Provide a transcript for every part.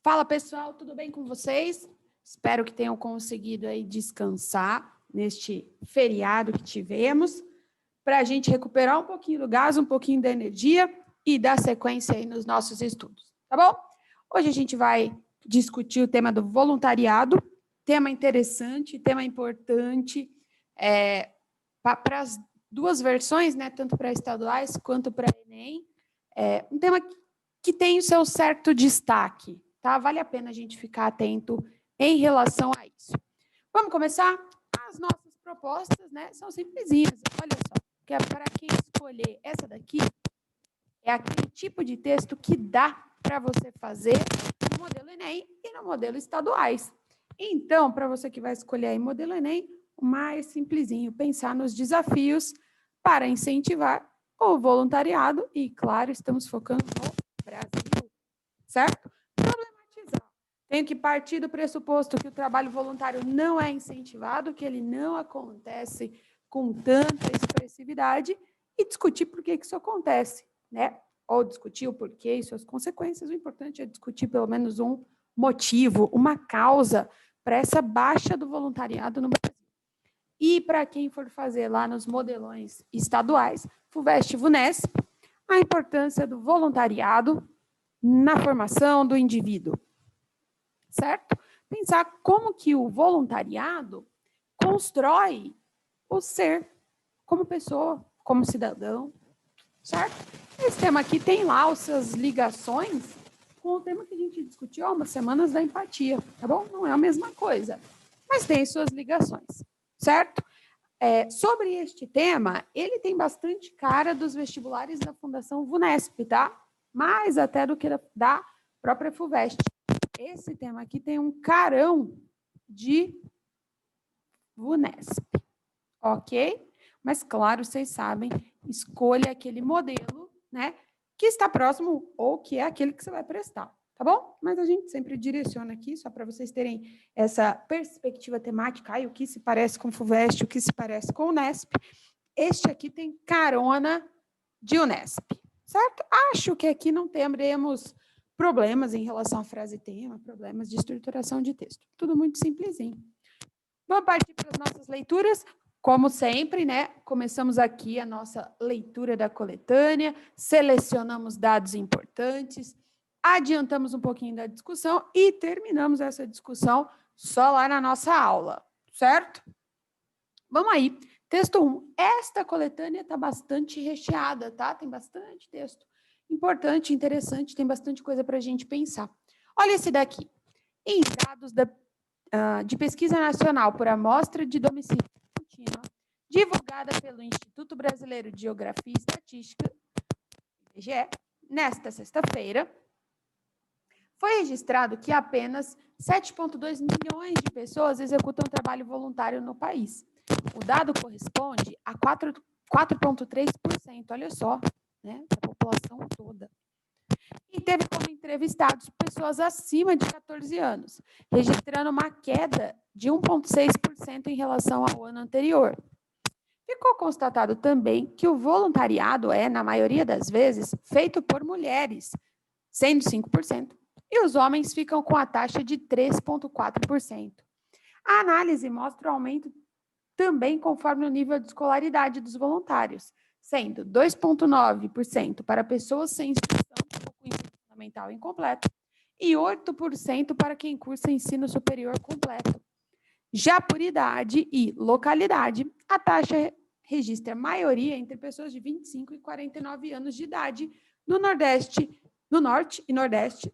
Fala, pessoal, tudo bem com vocês? Espero que tenham conseguido aí descansar neste feriado que tivemos, para a gente recuperar um pouquinho do gás, um pouquinho da energia e dar sequência aí nos nossos estudos, tá bom? Hoje a gente vai discutir o tema do voluntariado, tema interessante, tema importante, para as duas versões, né, tanto para estaduais quanto para Enem, um tema que tem o seu certo destaque, tá? Vale a pena a gente ficar atento em relação a isso. Vamos começar? As nossas propostas, né, são simplesinhas. Olha só, que é para quem escolher essa daqui, é aquele tipo de texto que dá para você fazer no modelo Enem e no modelo estaduais. Então, para você que vai escolher aí modelo Enem, o mais simplesinho, pensar nos desafios para incentivar o voluntariado e, claro, estamos focando no Brasil, certo? Problematizar. Tenho que partir do pressuposto que o trabalho voluntário não é incentivado, que ele não acontece com tanta expressividade e discutir por que isso acontece, né? Ou discutir o porquê e suas consequências. O importante é discutir pelo menos um motivo, uma causa para essa baixa do voluntariado no Brasil. E para quem for fazer lá nos modelões estaduais, FUVEST e VUNESP, a importância do voluntariado na formação do indivíduo, certo? Pensar como que o voluntariado constrói o ser como pessoa, como cidadão, certo? Esse tema aqui tem lá as suas ligações com o tema que a gente discutiu há umas semanas da empatia, tá bom? Não é a mesma coisa, mas tem suas ligações, certo? Sobre este tema, ele tem bastante cara dos vestibulares da Fundação VUNESP, tá? Mais até do que da própria FUVEST. Esse tema aqui tem um carão de VUNESP, ok? Mas, claro, vocês sabem, escolha aquele modelo, né, que está próximo ou que é aquele que você vai prestar, tá bom? Mas a gente sempre direciona aqui, só para vocês terem essa perspectiva temática, o que se parece com FUVEST, o que se parece com Unesp. Este aqui tem carona de Unesp, certo? Acho que aqui não teremos problemas em relação à frase tema, problemas de estruturação de texto. Tudo muito simplesinho. Vamos partir para as nossas leituras. Como sempre, né? Começamos aqui a nossa leitura da coletânea, selecionamos dados importantes, adiantamos um pouquinho da discussão e terminamos essa discussão só lá na nossa aula, certo? Vamos aí. Texto 1. Esta coletânea está bastante recheada, tá? Tem bastante texto importante, interessante, tem bastante coisa para a gente pensar. Olha esse daqui. Em dados de pesquisa nacional por amostra de domicílio contínua, divulgada pelo Instituto Brasileiro de Geografia e Estatística, IBGE, nesta sexta-feira, foi registrado que apenas 7,2 milhões de pessoas executam trabalho voluntário no país. O dado corresponde a 4,3%, olha só, né, da população toda. E teve como entrevistados pessoas acima de 14 anos, registrando uma queda de 1,6% em relação ao ano anterior. Ficou constatado também que o voluntariado é, na maioria das vezes, feito por mulheres, sendo 5%, e os homens ficam com a taxa de 3,4%. A análise mostra o aumento também conforme o nível de escolaridade dos voluntários, sendo 2,9% para pessoas sem instrução ou com ensino fundamental incompleto e 8% para quem cursa ensino superior completo. Já por idade e localidade, a taxa registra maioria entre pessoas de 25 e 49 anos de idade no Nordeste, no Norte e Nordeste.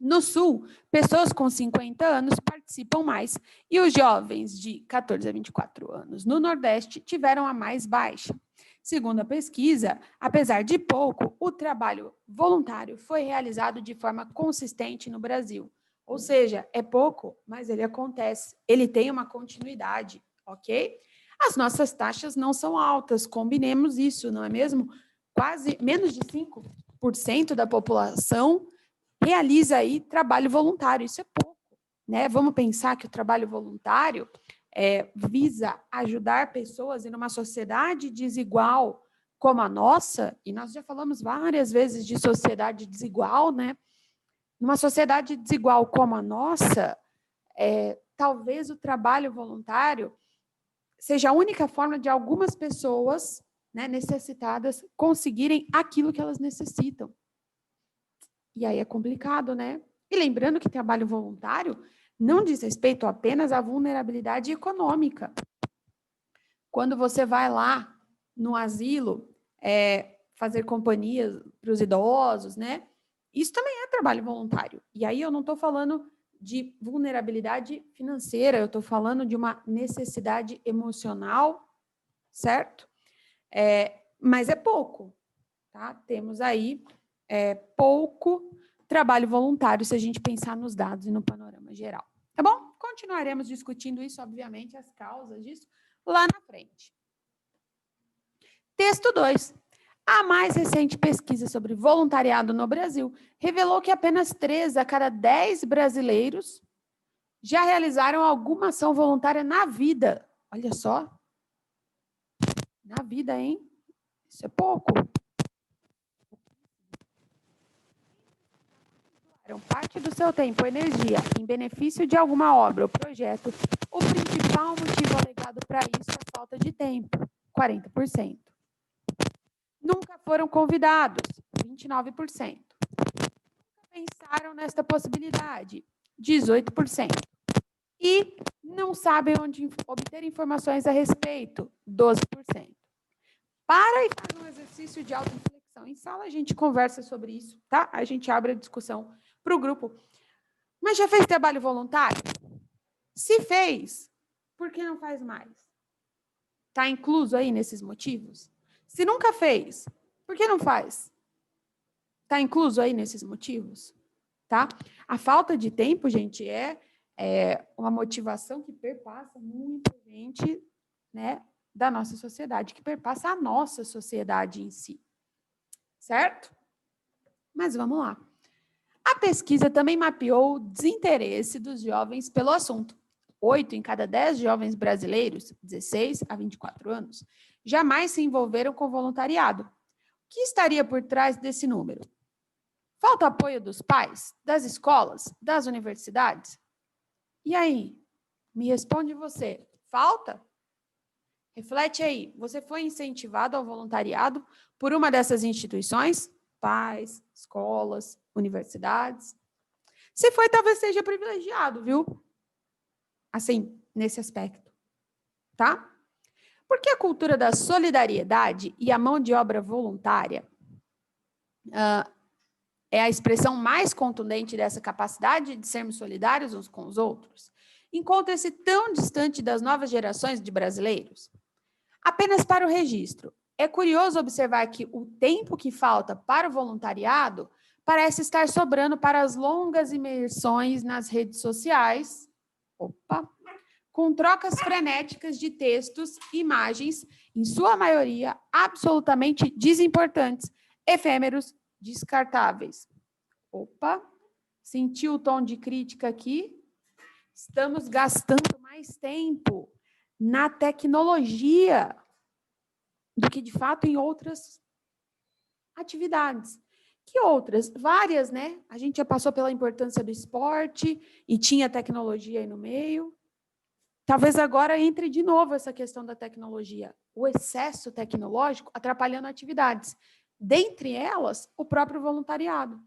No Sul, pessoas com 50 anos participam mais e os jovens de 14 a 24 anos no Nordeste tiveram a mais baixa. Segundo a pesquisa, apesar de pouco, o trabalho voluntário foi realizado de forma consistente no Brasil. Ou seja, é pouco, mas ele acontece, ele tem uma continuidade, ok? As nossas taxas não são altas, combinemos isso, não é mesmo? Quase menos de 5% da população realiza aí trabalho voluntário, isso é pouco, né? Vamos pensar que o trabalho voluntário visa ajudar pessoas em uma sociedade desigual como a nossa, e nós já falamos várias vezes de sociedade desigual, né? Numa sociedade desigual como a nossa, talvez o trabalho voluntário seja a única forma de algumas pessoas, né, necessitadas conseguirem aquilo que elas necessitam. E aí é complicado, né? E lembrando que trabalho voluntário não diz respeito apenas à vulnerabilidade econômica. Quando você vai lá no asilo fazer companhia para os idosos, né? Isso também é trabalho voluntário. E aí eu não estou falando de vulnerabilidade financeira, eu estou falando de uma necessidade emocional, certo? Mas é pouco, tá? Temos aí pouco trabalho voluntário se a gente pensar nos dados e no panorama geral. Tá bom? Continuaremos discutindo isso, obviamente, as causas disso, lá na frente. Texto 2. A mais recente pesquisa sobre voluntariado no Brasil revelou que apenas 3 a cada 10 brasileiros já realizaram alguma ação voluntária na vida. Olha só. Na vida, hein? Isso é pouco. Parte do seu tempo e energia em benefício de alguma obra ou projeto, o principal motivo alegado para isso é a falta de tempo, 40%. Nunca foram convidados, 29%. Nunca pensaram nesta possibilidade, 18%. E não sabem onde obter informações a respeito, 12%. Para e faz um exercício de auto-reflexão. Em sala a gente conversa sobre isso, tá? A gente abre a discussão para o grupo. Mas já fez trabalho voluntário? Se fez, por que não faz mais? Está incluso aí nesses motivos? Se nunca fez, por que não faz? Está incluso aí nesses motivos? Tá? A falta de tempo, gente, é uma motivação que perpassa muita gente, né, da nossa sociedade, que perpassa a nossa sociedade em si. Certo? Mas vamos lá. A pesquisa também mapeou o desinteresse dos jovens pelo assunto. 8 em cada 10 jovens brasileiros, 16 a 24 anos, jamais se envolveram com voluntariado. O que estaria por trás desse número? Falta apoio dos pais, das escolas, das universidades? E aí? Me responde você. Falta? Reflete aí. Você foi incentivado ao voluntariado por uma dessas instituições? Pais, escolas, universidades? Se foi, talvez seja privilegiado, viu? Assim, nesse aspecto, tá? Porque a cultura da solidariedade e a mão de obra voluntária é a expressão mais contundente dessa capacidade de sermos solidários uns com os outros, encontra-se tão distante das novas gerações de brasileiros. Apenas para o registro, é curioso observar que o tempo que falta para o voluntariado parece estar sobrando para as longas imersões nas redes sociais, com trocas frenéticas de textos e imagens, em sua maioria absolutamente desimportantes, efêmeros, descartáveis. Sentiu o tom de crítica aqui? Estamos gastando mais tempo na tecnologia do que, de fato, em outras atividades. Que outras? Várias, né? A gente já passou pela importância do esporte e tinha tecnologia aí no meio. Talvez agora entre de novo essa questão da tecnologia, o excesso tecnológico atrapalhando atividades, dentre elas o próprio voluntariado.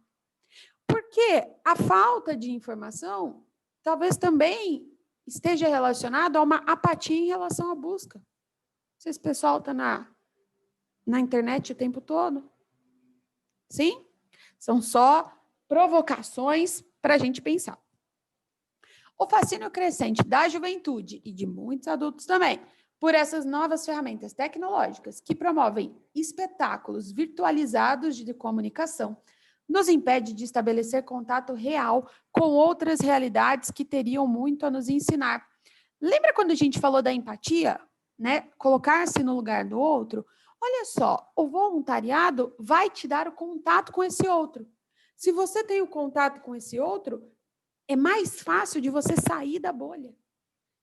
Porque a falta de informação talvez também esteja relacionada a uma apatia em relação à busca. Se esse pessoal está na internet o tempo todo. Sim? São só provocações para a gente pensar. O fascínio crescente da juventude e de muitos adultos também por essas novas ferramentas tecnológicas que promovem espetáculos virtualizados de comunicação nos impede de estabelecer contato real com outras realidades que teriam muito a nos ensinar. Lembra quando a gente falou da empatia, né? Colocar-se no lugar do outro? Olha só, o voluntariado vai te dar o contato com esse outro. Se você tem o contato com esse outro, é mais fácil de você sair da bolha.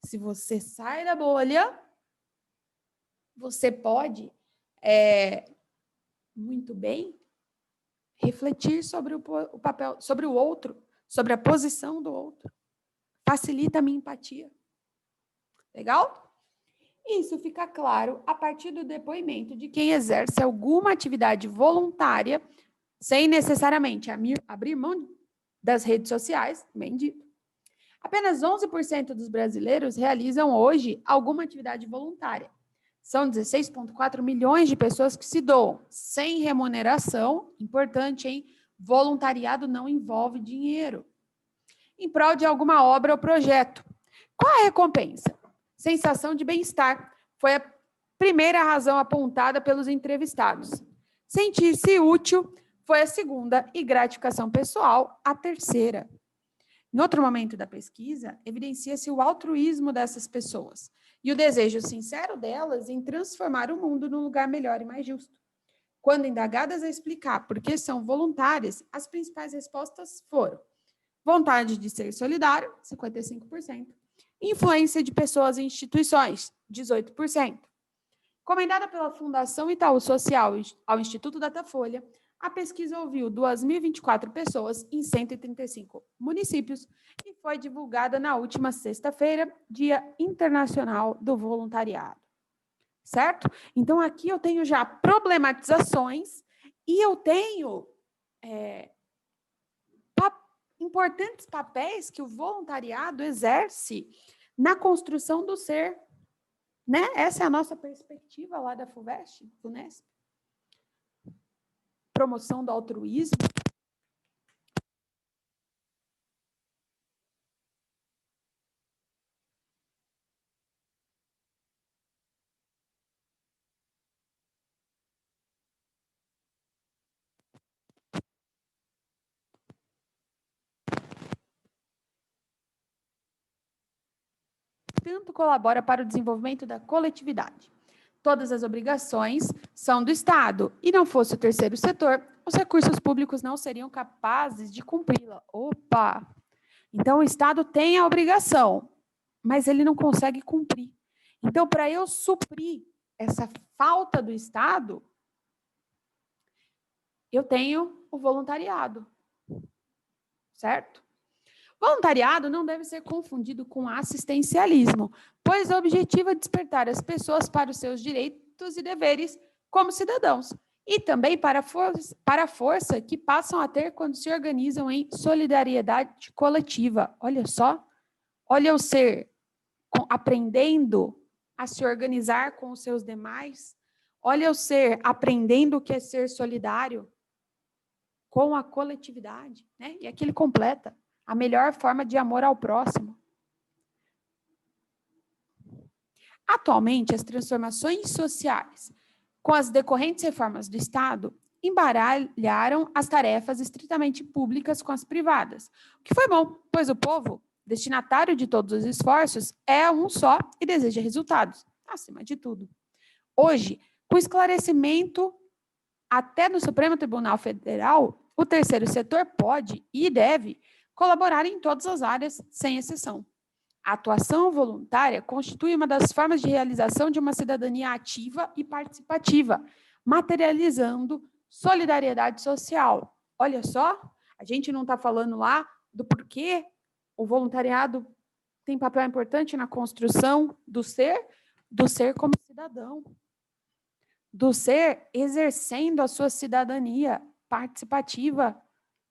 Se você sai da bolha, você pode, muito bem, refletir sobre o papel, sobre o outro, sobre a posição do outro. Facilita a minha empatia. Legal? Isso fica claro a partir do depoimento de quem exerce alguma atividade voluntária, sem necessariamente abrir mão das redes sociais, bem dito. Apenas 11% dos brasileiros realizam hoje alguma atividade voluntária. São 16,4 milhões de pessoas que se doam, sem remuneração, importante, hein? Voluntariado não envolve dinheiro, em prol de alguma obra ou projeto. Qual é a recompensa? Sensação de bem-estar. Foi a primeira razão apontada pelos entrevistados. Sentir-se útil foi a segunda e gratificação pessoal a terceira. Em outro momento da pesquisa, evidencia-se o altruísmo dessas pessoas e o desejo sincero delas em transformar o mundo num lugar melhor e mais justo. Quando indagadas a explicar por que são voluntárias, as principais respostas foram: vontade de ser solidário, 55%, influência de pessoas e instituições, 18%. Encomendada pela Fundação Itaú Social ao Instituto Datafolha, a pesquisa ouviu 2.024 pessoas em 135 municípios e foi divulgada na última sexta-feira, Dia Internacional do Voluntariado. Certo? Então, aqui eu tenho já problematizações e eu tenho importantes papéis que o voluntariado exerce na construção do ser. Né? Essa é a nossa perspectiva lá da FUVEST, do Unesp. Promoção do altruísmo. Tanto colabora para o desenvolvimento da coletividade. Todas as obrigações são do Estado, e não fosse o terceiro setor, os recursos públicos não seriam capazes de cumpri-la. Opa! Então, o Estado tem a obrigação, mas ele não consegue cumprir. Então, para eu suprir essa falta do Estado, eu tenho o voluntariado, certo? Voluntariado não deve ser confundido com assistencialismo, pois o objetivo é despertar as pessoas para os seus direitos e deveres como cidadãos, e também para a força que passam a ter quando se organizam em solidariedade coletiva. Olha só, olha o ser aprendendo a se organizar com os seus demais, olha o ser aprendendo o que é ser solidário com a coletividade, né? E aqui ele completa: a melhor forma de amor ao próximo. Atualmente, as transformações sociais, com as decorrentes reformas do Estado, embaralharam as tarefas estritamente públicas com as privadas, o que foi bom, pois o povo, destinatário de todos os esforços, é um só e deseja resultados, acima de tudo. Hoje, com esclarecimento até no Supremo Tribunal Federal, o terceiro setor pode e deve colaborar em todas as áreas, sem exceção. A atuação voluntária constitui uma das formas de realização de uma cidadania ativa e participativa, materializando solidariedade social. Olha só, a gente não está falando lá do porquê o voluntariado tem papel importante na construção do ser como cidadão, do ser exercendo a sua cidadania participativa,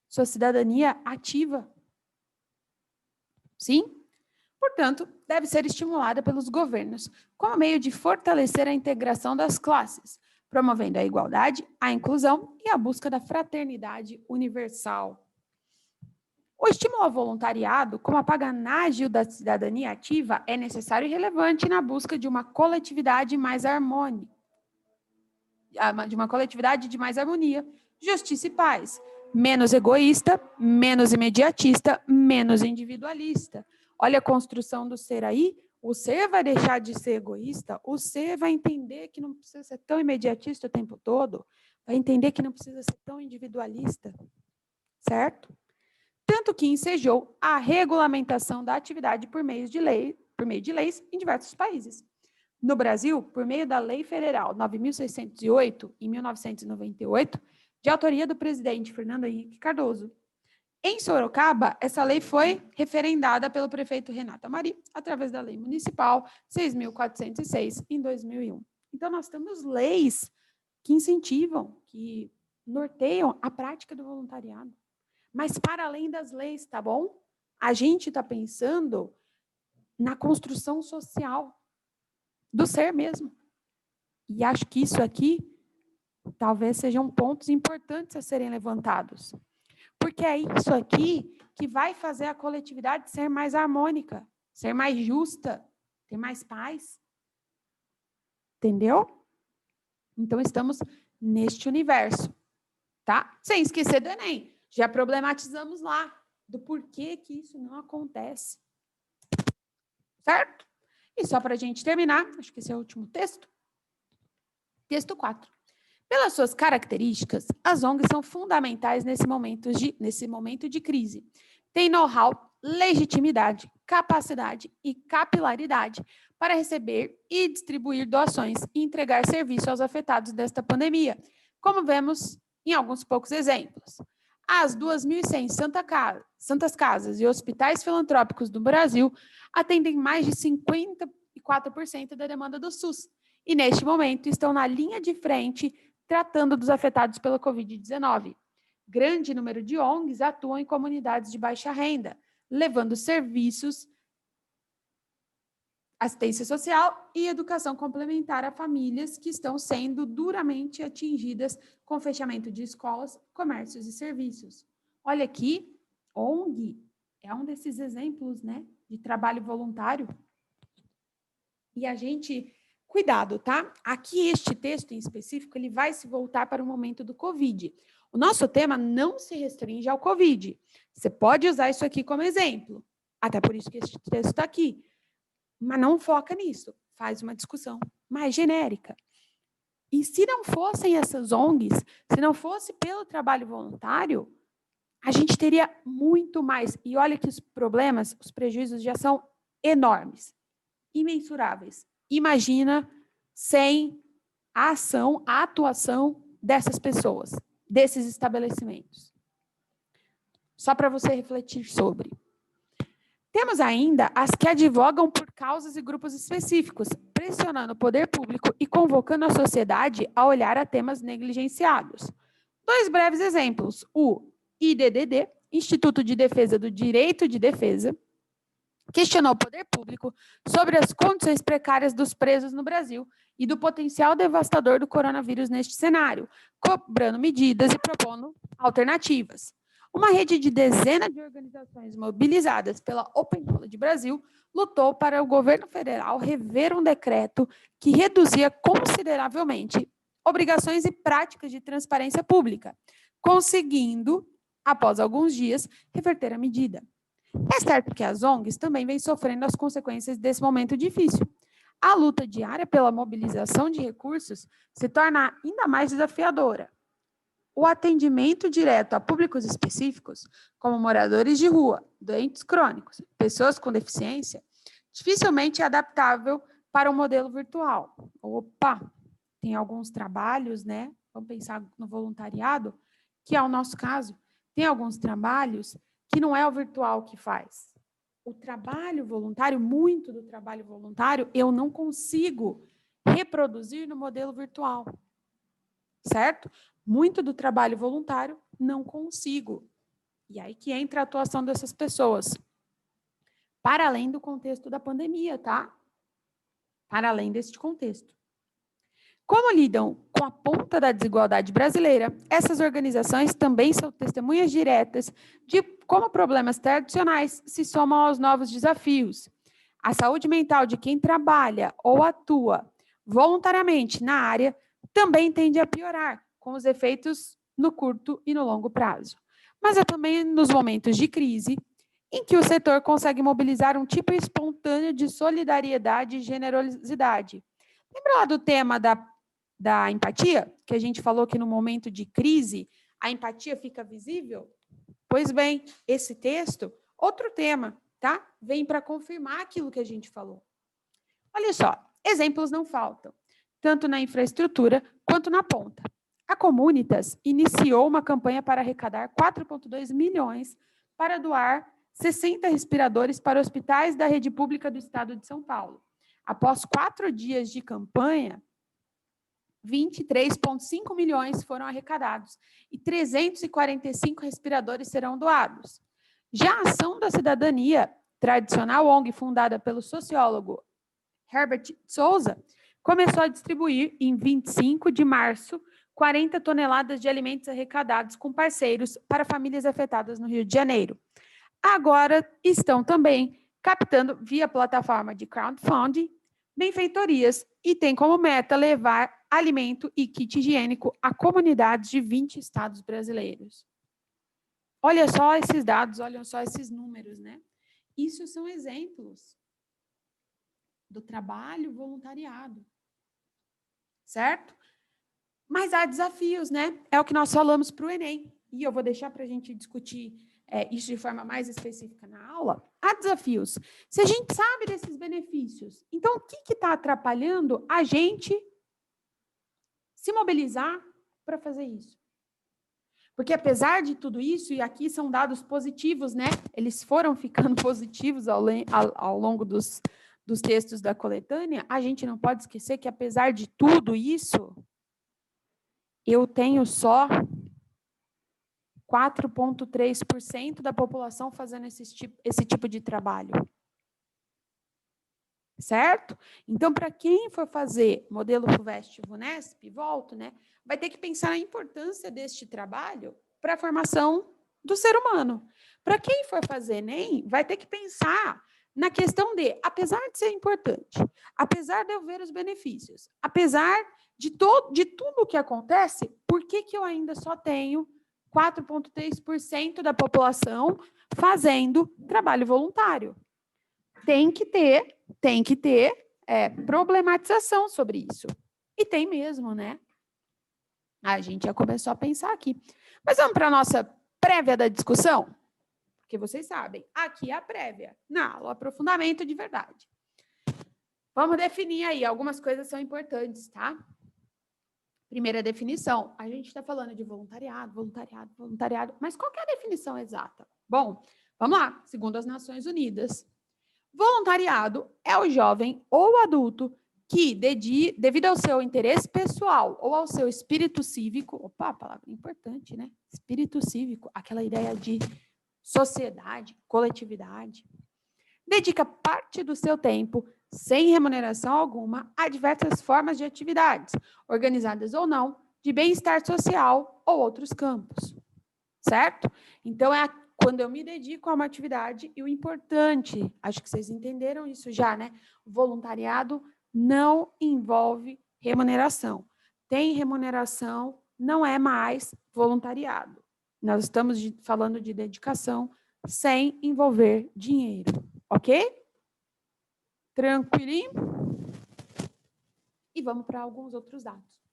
sua cidadania ativa. Sim? Portanto, deve ser estimulada pelos governos, como meio de fortalecer a integração das classes, promovendo a igualdade, a inclusão e a busca da fraternidade universal. O estímulo ao voluntariado, como apaganagem da cidadania ativa, é necessário e relevante na busca de uma coletividade mais harmônica, de uma coletividade de mais harmonia, justiça e paz, menos egoísta, menos imediatista, menos individualista. Olha a construção do ser aí, o ser vai deixar de ser egoísta, o ser vai entender que não precisa ser tão imediatista o tempo todo, vai entender que não precisa ser tão individualista, certo? Tanto que ensejou a regulamentação da atividade por meio de leis em diversos países. No Brasil, por meio da Lei Federal 9.608, em 1998, de autoria do presidente Fernando Henrique Cardoso. Em Sorocaba, essa lei foi referendada pelo prefeito Renato Amari, através da Lei Municipal 6.406, em 2001. Então, nós temos leis que incentivam, que norteiam a prática do voluntariado. Mas, para além das leis, tá bom? A gente está pensando na construção social do ser mesmo. E acho que isso aqui talvez sejam pontos importantes a serem levantados. Porque é isso aqui que vai fazer a coletividade ser mais harmônica, ser mais justa, ter mais paz. Entendeu? Então, estamos neste universo, tá? Sem esquecer do Enem. Já problematizamos lá do porquê que isso não acontece. Certo? E só para a gente terminar, acho que esse é o último texto. Texto 4. Pelas suas características, as ONGs são fundamentais nesse momento de crise. Tem know-how, legitimidade, capacidade e capilaridade para receber e distribuir doações e entregar serviço aos afetados desta pandemia, como vemos em alguns poucos exemplos. As 2.100 santas casas e hospitais filantrópicos do Brasil atendem mais de 54% da demanda do SUS e, neste momento, estão na linha de frente tratando dos afetados pela Covid-19. Grande número de ONGs atuam em comunidades de baixa renda, levando serviços, assistência social e educação complementar a famílias que estão sendo duramente atingidas com fechamento de escolas, comércios e serviços. Olha aqui, ONG é um desses exemplos, né, de trabalho voluntário. E a gente... Cuidado, tá? Aqui, este texto em específico, ele vai se voltar para o momento do Covid. O nosso tema não se restringe ao Covid. Você pode usar isso aqui como exemplo. Até por isso que este texto está aqui. Mas não foca nisso. Faz uma discussão mais genérica. E se não fossem essas ONGs, se não fosse pelo trabalho voluntário, a gente teria muito mais. E olha que os problemas, os prejuízos já são enormes, imensuráveis. Imagina sem a ação, a atuação dessas pessoas, desses estabelecimentos. Só para você refletir sobre. Temos ainda as que advogam por causas e grupos específicos, pressionando o poder público e convocando a sociedade a olhar a temas negligenciados. Dois breves exemplos. O IDDD, Instituto de Defesa do Direito de Defesa, questionou o poder público sobre as condições precárias dos presos no Brasil e do potencial devastador do coronavírus neste cenário, cobrando medidas e propondo alternativas. Uma rede de dezenas de organizações mobilizadas pela Open Knowledge Brasil lutou para o governo federal rever um decreto que reduzia consideravelmente obrigações e práticas de transparência pública, conseguindo, após alguns dias, reverter a medida. É certo que as ONGs também vêm sofrendo as consequências desse momento difícil. A luta diária pela mobilização de recursos se torna ainda mais desafiadora. O atendimento direto a públicos específicos, como moradores de rua, doentes crônicos, pessoas com deficiência, dificilmente é adaptável para o modelo virtual. Opa, tem alguns trabalhos, né? Vamos pensar no voluntariado, que é o nosso caso. Tem alguns trabalhos que não é o virtual que faz. O trabalho voluntário, muito do trabalho voluntário, eu não consigo reproduzir no modelo virtual. Certo? Muito do trabalho voluntário, não consigo. E aí que entra a atuação dessas pessoas. Para além do contexto da pandemia, tá? Para além deste contexto. Como lidam com a ponta da desigualdade brasileira, essas organizações também são testemunhas diretas de como problemas tradicionais se somam aos novos desafios. A saúde mental de quem trabalha ou atua voluntariamente na área também tende a piorar, com os efeitos no curto e no longo prazo. Mas é também nos momentos de crise em que o setor consegue mobilizar um tipo espontâneo de solidariedade e generosidade. Lembra lá do tema da empatia, que a gente falou que no momento de crise a empatia fica visível? Pois bem, esse texto, outro tema, tá? Vem para confirmar aquilo que a gente falou. Olha só, exemplos não faltam, tanto na infraestrutura quanto na ponta. A Comunitas iniciou uma campanha para arrecadar 4,2 milhões para doar 60 respiradores para hospitais da rede pública do estado de São Paulo. Após 4 dias de campanha, 23,5 milhões foram arrecadados e 345 respiradores serão doados. Já a Ação da Cidadania, tradicional ONG fundada pelo sociólogo Herbert Souza, começou a distribuir, em 25 de março, 40 toneladas de alimentos arrecadados com parceiros para famílias afetadas no Rio de Janeiro. Agora estão também captando, via plataforma de crowdfunding, benfeitorias e tem como meta levar alimento e kit higiênico a comunidades de 20 estados brasileiros. Olha só esses dados, olha só esses números, né? Isso são exemplos do trabalho voluntariado, certo? Mas há desafios, né? É o que nós falamos para o Enem. E eu vou deixar para a gente discutir isso de forma mais específica na aula. Há desafios. Se a gente sabe desses benefícios, então o que está atrapalhando a gente se mobilizar para fazer isso? Porque apesar de tudo isso, e aqui são dados positivos, né? Eles foram ficando positivos ao longo dos textos da coletânea, a gente não pode esquecer que apesar de tudo isso, eu tenho só 4,3% da população fazendo esse tipo de trabalho. Certo? Então, para quem for fazer modelo FUVEST-VUNESP, volto, né? Vai ter que pensar na importância deste trabalho para a formação do ser humano. Para quem for fazer Enem, vai ter que pensar na questão de, apesar de ser importante, apesar de eu ver os benefícios, apesar de tudo o que acontece, por que eu ainda só tenho 4,3% da população fazendo trabalho voluntário? Tem que ter problematização sobre isso. E tem mesmo, né? A gente já começou a pensar aqui. Mas vamos para a nossa prévia da discussão? Porque vocês sabem, aqui é a prévia. Na aula, aprofundamento de verdade. Vamos definir aí, algumas coisas são importantes, tá? Primeira definição, a gente está falando de voluntariado, mas qual que é a definição exata? Bom, vamos lá, segundo as Nações Unidas, voluntariado é o jovem ou adulto que, devido ao seu interesse pessoal ou ao seu espírito cívico, opa, palavra importante, né? Espírito cívico, aquela ideia de sociedade, coletividade, dedica parte do seu tempo, sem remuneração alguma, a diversas formas de atividades, organizadas ou não, de bem-estar social ou outros campos, certo? Então, quando eu me dedico a uma atividade, e o importante, acho que vocês entenderam isso já, né? O voluntariado não envolve remuneração. Tem remuneração, não é mais voluntariado. Nós estamos falando de dedicação sem envolver dinheiro, ok? Tranquilinho? E vamos para alguns outros dados.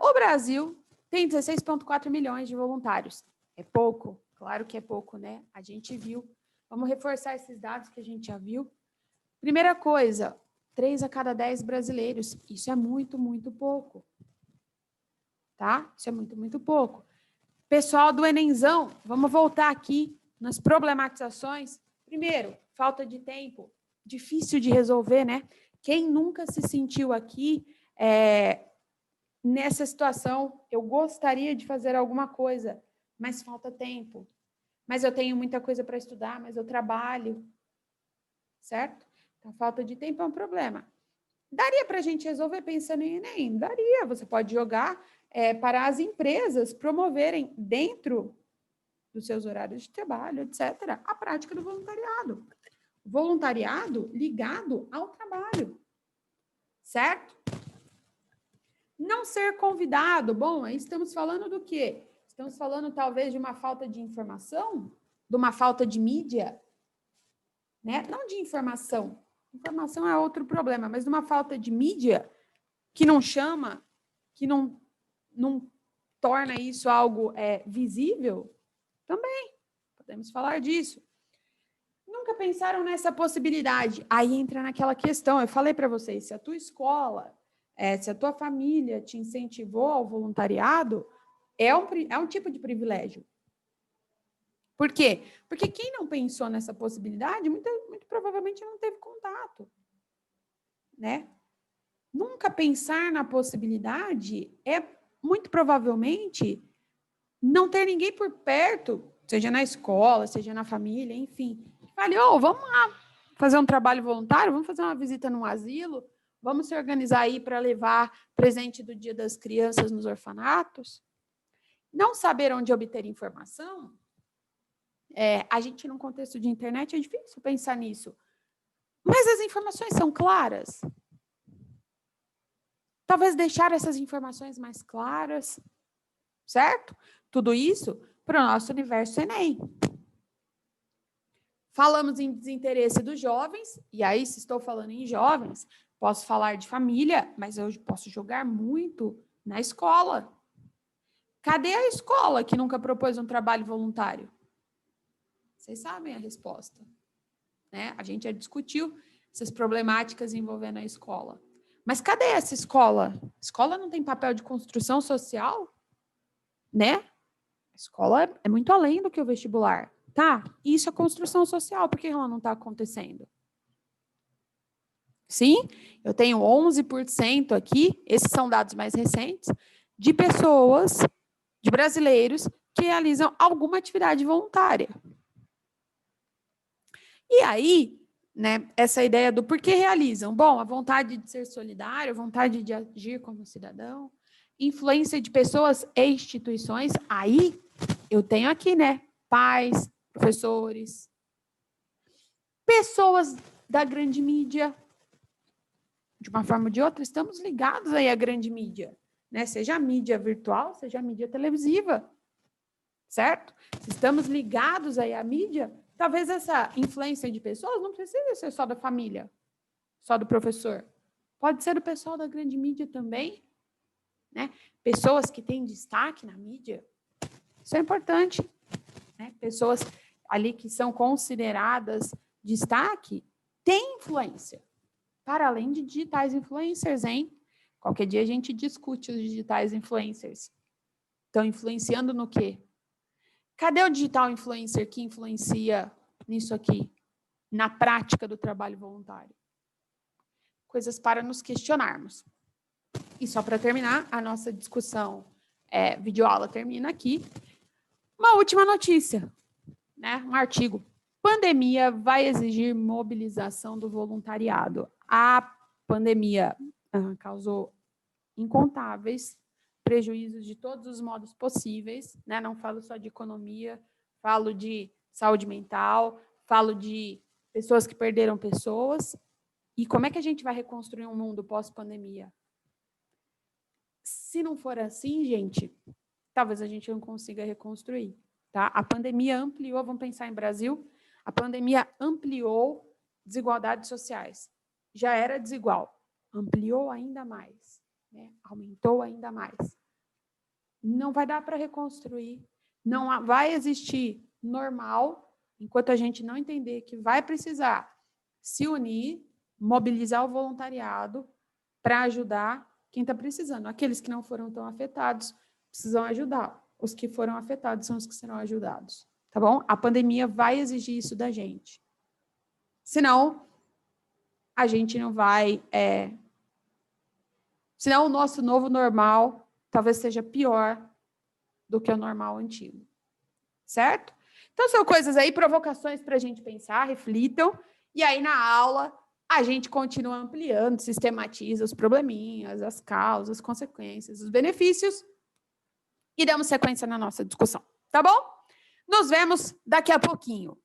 O Brasil tem 16,4 milhões de voluntários. É pouco? Claro que é pouco, né? A gente viu. Vamos reforçar esses dados que a gente já viu. Primeira coisa, 3 a cada 10 brasileiros. Isso é muito, muito pouco. Tá? Isso é muito, muito pouco. Pessoal do Enemzão, vamos voltar aqui nas problematizações. Primeiro, falta de tempo. Difícil de resolver, né? Quem nunca se sentiu aqui nessa situação? Eu gostaria de fazer alguma coisa, mas falta tempo. Mas eu tenho muita coisa para estudar, mas eu trabalho. Certo? Então, falta de tempo é um problema. Daria para a gente resolver pensando em Enem? Daria. Você pode jogar para as empresas promoverem dentro dos seus horários de trabalho, etc., a prática do voluntariado. Voluntariado ligado ao trabalho. Certo? Não ser convidado. Bom, aí estamos falando do quê? Estamos falando, talvez, de uma falta de informação, de uma falta de mídia, né? Não de informação. Informação é outro problema, mas de uma falta de mídia que não chama, que não torna isso algo visível, também podemos falar disso. Nunca pensaram nessa possibilidade? Aí entra naquela questão, eu falei para vocês, se a tua escola se a tua família te incentivou ao voluntariado, é um tipo de privilégio. Por quê? Porque quem não pensou nessa possibilidade, muito provavelmente não teve contato, né? Nunca pensar na possibilidade é, muito provavelmente, não ter ninguém por perto, seja na escola, seja na família, enfim. Fale, vamos lá fazer um trabalho voluntário, vamos fazer uma visita num asilo, vamos se organizar aí para levar presente do Dia das Crianças nos orfanatos. Não saber onde obter informação, a gente, num contexto de internet, é difícil pensar nisso. Mas as informações são claras. Talvez deixar essas informações mais claras, certo? Tudo isso para o nosso universo Enem. Falamos em desinteresse dos jovens, e aí, se estou falando em jovens, posso falar de família, mas eu posso jogar muito na escola. Cadê a escola que nunca propôs um trabalho voluntário? Vocês sabem a resposta, né? A gente já discutiu essas problemáticas envolvendo a escola. Mas cadê essa escola? A escola não tem papel de construção social, né? A escola é muito além do que o vestibular. Tá, isso é construção social, por que ela não está acontecendo? Sim, eu tenho 11% aqui, esses são dados mais recentes, de pessoas, de brasileiros, que realizam alguma atividade voluntária. E aí, né, essa ideia do porquê realizam? Bom, a vontade de ser solidário, a vontade de agir como cidadão, influência de pessoas e instituições, aí eu tenho aqui, né, pais, professores, pessoas da grande mídia, de uma forma ou de outra, estamos ligados aí à grande mídia, né? Seja a mídia virtual, seja a mídia televisiva, certo? Se estamos ligados aí à mídia, talvez essa influência de pessoas não precisa ser só da família, só do professor. Pode ser do pessoal da grande mídia também, né? Pessoas que têm destaque na mídia, isso é importante, né? Pessoas ali que são consideradas destaque, têm influência. Para além de digitais influencers, hein? Qualquer dia a gente discute os digitais influencers. Estão influenciando no quê? Cadê o digital influencer que influencia nisso aqui? Na prática do trabalho voluntário. Coisas para nos questionarmos. E só para terminar, a nossa discussão, videoaula termina aqui. Uma última notícia, né? Um artigo. Pandemia vai exigir mobilização do voluntariado. A pandemia causou incontáveis prejuízos de todos os modos possíveis, né? Não falo só de economia, falo de saúde mental, falo de pessoas que perderam pessoas. E como é que a gente vai reconstruir um mundo pós-pandemia? Se não for assim, gente, talvez a gente não consiga reconstruir, tá? A pandemia ampliou, vamos pensar em Brasil, a pandemia ampliou desigualdades sociais. Já era desigual, ampliou ainda mais, né? Aumentou ainda mais. Não vai dar para reconstruir, não vai existir normal, enquanto a gente não entender que vai precisar se unir, mobilizar o voluntariado para ajudar quem está precisando. Aqueles que não foram tão afetados precisam ajudar. Os que foram afetados são os que serão ajudados. Tá bom? A pandemia vai exigir isso da gente. Senão, a gente não vai... Senão, o nosso novo normal talvez seja pior do que o normal antigo. Certo? Então, são coisas aí, provocações para a gente pensar, reflitam. E aí, na aula, a gente continua ampliando, sistematiza os probleminhas, as causas, as consequências, os benefícios e damos sequência na nossa discussão. Tá bom? Nos vemos daqui a pouquinho.